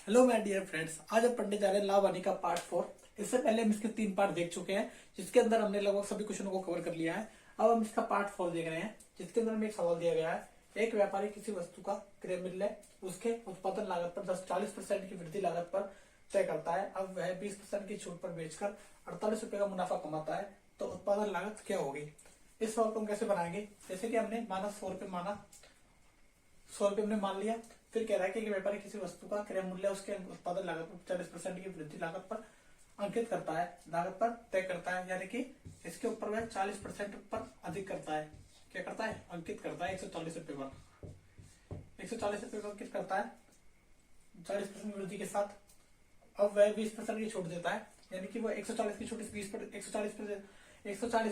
Hello my dear friends, आज हम पढ़ने जा रहे हैं लाभ हानि का पार्ट 4। इससे पहले हम इसके 3 पार्ट देख चुके हैं, जिसके अंदर हमने लगभग सभी क्वेश्चनों को कवर कर लिया है। अब हम इसका पार्ट 4 देख रहे हैं, जिसके अंदर हमें एक सवाल दिया गया है। एक व्यापारी किसी वस्तु का क्रय मूल्य उसके उत्पादन लागत पर 10-40% की वृद्धि लागत पर तय करता है। अब वह 20% की छूट पर बेचकर 48 रुपए का मुनाफा कमाता है, तो उत्पादन लागत क्या होगी। इस सवाल को हम कैसे बनाएंगे, जैसे कि हमने माना 100 रुपए हमने मान लिया। फिर कह रहा है कि व्यापारी किसी वस्तु का क्रय मूल्य उसके उत्पादन लागत पर 40% की वृद्धि लागत पर अंकित करता है, लागत पर तय करता है, यानी कि इसके ऊपर वह 40% पर अधिक करता है। क्या करता है? अंकित करता है 140 रुपए पर। 140 रुपए पर अंकित करता है 40% वृद्धि के साथ। अब वह 20% की छूट देता है, यानी कि वह 140 की छूट 140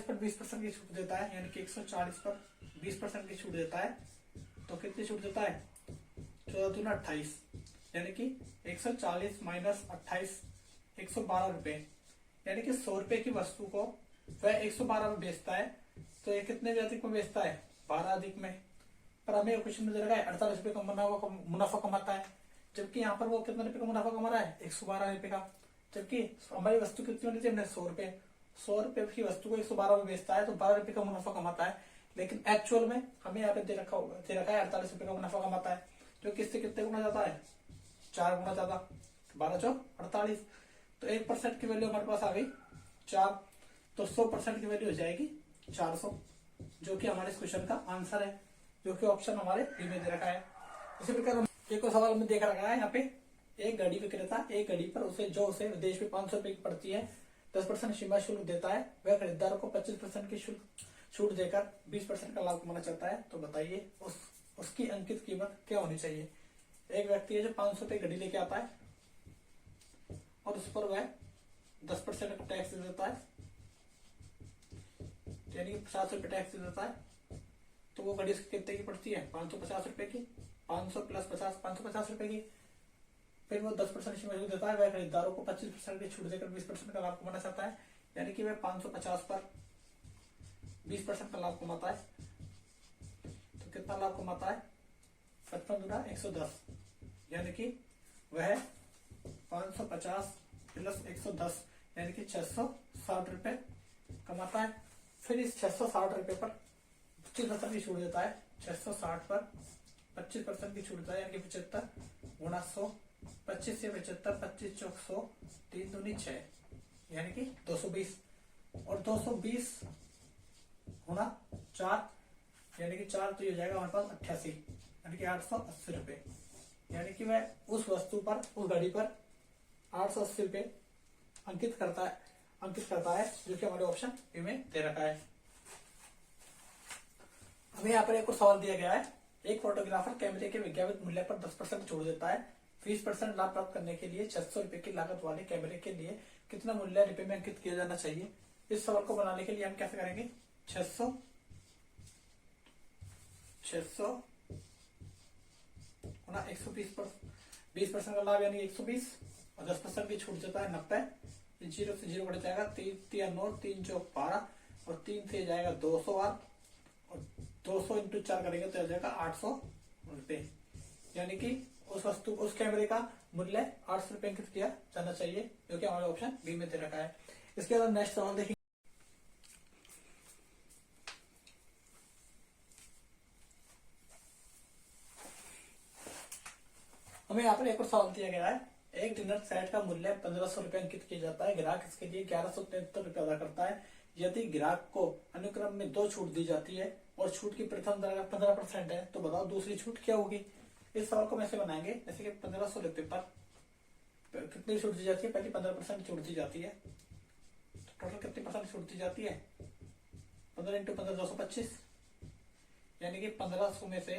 पर 20% की छूट देता है, यानी कि 140 पर 20% की छूट देता है। तो कितनी छूट देता है? 14 दूना 28, यानी कि 140 माइनस 28 112 रुपए, यानी कि 100 रुपए की वस्तु को वह 112 में बेचता है। तो ये कितने में अधिक में बेचता है? 12 अधिक में। पर हमें क्वेश्चन में दे रखा है 48 रुपए का मुनाफा कमाता है, जबकि यहाँ पर वो कितने रुपए का मुनाफा कमा रहा है? 112 रुपए का। जबकि हमारी वस्तु कितनी होनी चाहिए? हमने 100 रुपए, 100 रुपए की वस्तु को 112 में बेचता है, तो 12 रुपए का मुनाफा कमाता है। लेकिन एक्चुअल में हमें यहाँ पे दे रखा है 48 रुपए का मुनाफा कमाता है, जो किससे कितने गुना ज्यादा है? 4 गुना ज्यादा। 12 चौक 48, तो 1% की वैल्यू हमारे पास आ गई 4। तो 100% की वैल्यू हो जाएगी 400, जो कि हमारे इस क्वेश्चन का आंसर है, जो कि ऑप्शन हमारे बी में दे रखा है। इसी प्रकार एक और सवाल में देख रखा है यहाँ पे। एक घड़ी विक्रेता एक घड़ी पर उसे विदेश में 500 रुपए की पड़ती है, 10% सीमा शुल्क देता है। वह खरीदारों को 25% की छूट देकर 20% का लाभ कमाना चाहता है। तो बताइए उसकी अंकित कीमत क्या होनी चाहिए। एक व्यक्ति है जो 500 रुपए घड़ी लेके आता है और उस पर वह 10% टैक्स दे देता है, यानी कि 50 रुपए टैक्स दे देता है। तो वो घड़ी उसकी कितने की पड़ती है? 550 रुपए की। 500 प्लस 50 550 रुपए की। फिर वो 10% सीमा शुल्क देता है। वह खरीदारों को 25% की छूट देकर 20% का लाभ कमाना चाहता है, यानी कि वह 550 पर 20% का लाभ कमाता है। तो कितना लाभ कमाता है? 55 गुना 110, यानी कि वह 550 प्लस 110, यानी कि 660 रुपए कमाता है। फिर इस 660 रुपए पर 25% की छूट देता है। 660 पर 25% की छूट देता है, यानी कि 75 गुना 100। 25 से 75, 25 चौक 100, 3 दूनी 6, यानी कि 220। और 220 गुना 4, यानी कि 4 तो ये हो जाएगा हमारे पास 88, यानी कि 880 रुपए। यानी कि वह उस वस्तु पर, उस घड़ी पर 880 रुपए अंकित करता है, जो कि हमारे ऑप्शन ए में दे रखा है। हमें यहाँ पर एक और सवाल दिया गया है। एक फोटोग्राफर कैमरे के विज्ञापित मूल्य पर 10% छोड़ देता है। 20% लाभ प्राप्त करने के लिए 600 रुपए की लागत वाले कैमरे के लिए कितना मूल्य रुपए में अंकित किया जाना चाहिए। इस सवाल को बनाने के लिए हम कैसे करेंगे? 600 गुना 120 पर 20% का लाभ, यानी 120, और 10% की छूट देता है 90। 0 से 0 बढ़ जाएगा, 3 9, 3 चौक 12, और 3 से जाएगा 200 और 200 इंटू 4 करेंगे तो आ जाएगा 800 रुपए। यानी कि उस कैमरे का मूल्य 800 रुपए अंकित किया जाना चाहिए, जो कि हमारे ऑप्शन बी में दे रखा है। इसके बाद नेक्स्ट सवाल देखेंगे। हमें यहाँ पर एक और सवाल दिया गया है। एक डिनर सेट का मूल्य 1500 रुपए अंकित किया जाता है। ग्राहक इसके लिए 1173 रुपए अदा करता है। यदि ग्राहक को अनुक्रम में 2 छूट दी जाती है और छूट की प्रथम दर 15% है, तो बताओ दूसरी छूट क्या होगी। इस सवाल को ऐसे बनाएंगे, जैसे कि 1500 रुपए पर कितनी छूट दी जाती है? पहले 15% छूट दी जाती है। तो टोटल कितनी परसेंट छूट दी जाती है? 15 इंटू 15 225, यानी कि 1500 में से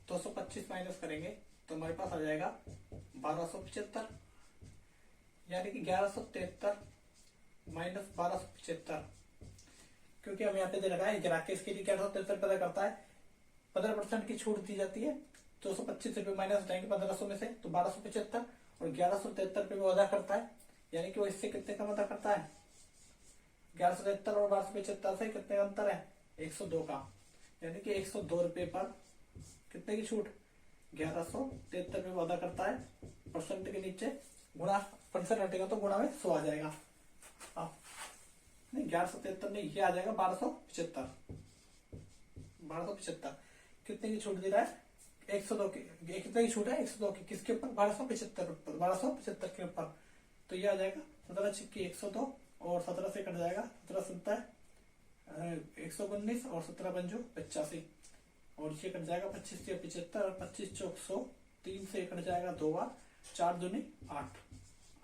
225 माइनस करेंगे तो हमारे पास आ जाएगा 1275, यानी कि 1173 माइनस 1275, क्योंकि हम यहाँ पे दे रखा है ग्राहक के इसके लिए 1173 पैदा करता है। 15% की छूट दी जाती है, 225 रुपए माइनस जाएंगे 1500 में से, तो 1275, और 1173 रुपए वो अदा करता है, यानी कि वो इससे कितने कम अदा करता है? 1173 और 1275 से कितने का अंतर है? 102 का, यानी कि 102 रुपए पर कितने की छूट? 1173 रुपए अदा करता है। नीचे गुणा प्रतिशत हटेगा तो गुणा में 100 आ जाएगा। नहीं 1173 नहीं, ये आ जाएगा 1275। कितने की छूट दे रहा है? 102 की। कितने की छूट है? 102 की। किसके ऊपर? 1275 ऊपर, 1275 के ऊपर। तो ये आ जाएगा 17 छिक्की 102 और 17 से कट जाएगा 17 सत्ता है 119 और 17 पंजो 85 और ये कट जाएगा 25 से 75 और 25 चौक 100, 3 से कट जाएगा 2 बार, 4 दूनी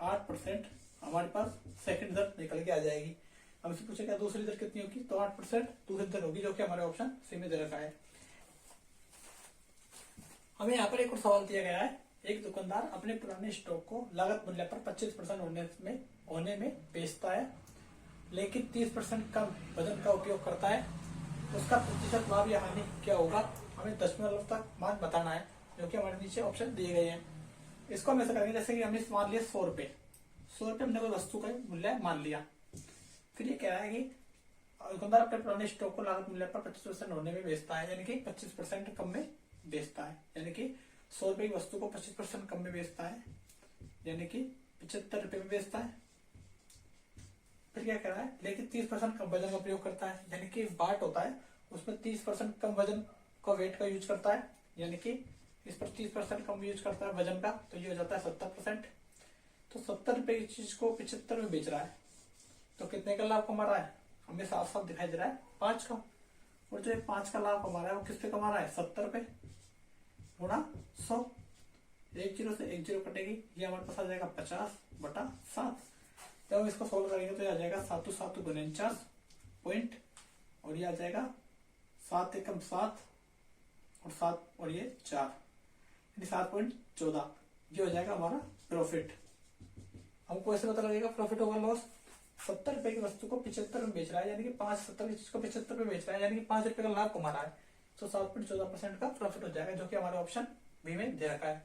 8% हमारे पास सेकंड दर निकल के आ जाएगी। अब इससे पूछेगा दूसरी दर कितनी होगी? तो 8% दूसरी दर होगी, जो कि हमारे ऑप्शन सी में दे रखा है। हमें यहाँ पर एक और सवाल दिया गया है, एक दुकानदार अपने पुराने स्टॉक को लागत मूल्य पर 25% होने में बेचता है, लेकिन 30% कम वजन का उपयोग करता है, उसका प्रतिशत लाभ या हानि क्या होगा? हमें दशमलव तक मान बताना है, जो कि हमारे नीचे ऑप्शन दिए गए हैं। इसको हम ऐसा करेंगे, जैसे कि हमने मान लिया 100 रुपए हमने कोई वस्तु का मूल्य मान लिया। फिर ये कह रहा है कि दुकानदार अपने पुराने स्टॉक को लागत मूल्य पर 25% होने में बेचता है, यानी कि 25% कम में बेचता है, यानी कि 100 रुपए की वस्तु को 25% कम में बेचता है, यानी कि 75 रुपए में बेचता है। फिर क्या कह रहा है? लेकिन 30% कम वजन का प्रयोग करता है, यानी कि बाट होता है उसमें 30% कम वजन का वेट का यूज करता है, यानी कि इस पर 30% कम यूज करता है वजन का, तो ये हो जाता है 70%। तो 70 रुपए की चीज को 75 में बेच रहा है, तो कितने का लाभ कमा रहा है? हमें साफ साफ दिखाई दे रहा है 5 का। और जो 5 का लाभ कमा रहा है वो किस पे कमा रहा है? 70 रुपए गुणा 100, 1 0 से 1 0 कटेगी, ये हमारे पास आ जाएगा 50/7। जब हम इसको सोल्व करेंगे तो ये आ जाएगा 7 7 49 पॉइंट, और ये आ जाएगा 7 एकम 7 और 7 और ये 4, यानी 7.14। ये हो जाएगा हमारा प्रॉफिट। हमको ऐसे पता लगेगा प्रॉफिट होगा लॉस। 70 रुपए की वस्तु को 75 में बेच रहा है, यानी कि 70 की चीज को 75 में बेच रहा है, यानी कि 5 रुपए का लाभ कमा रहा है, तो 7.14% का प्रॉफिट हो जाएगा, जो कि हमारे ऑप्शन बी में दे रखा है।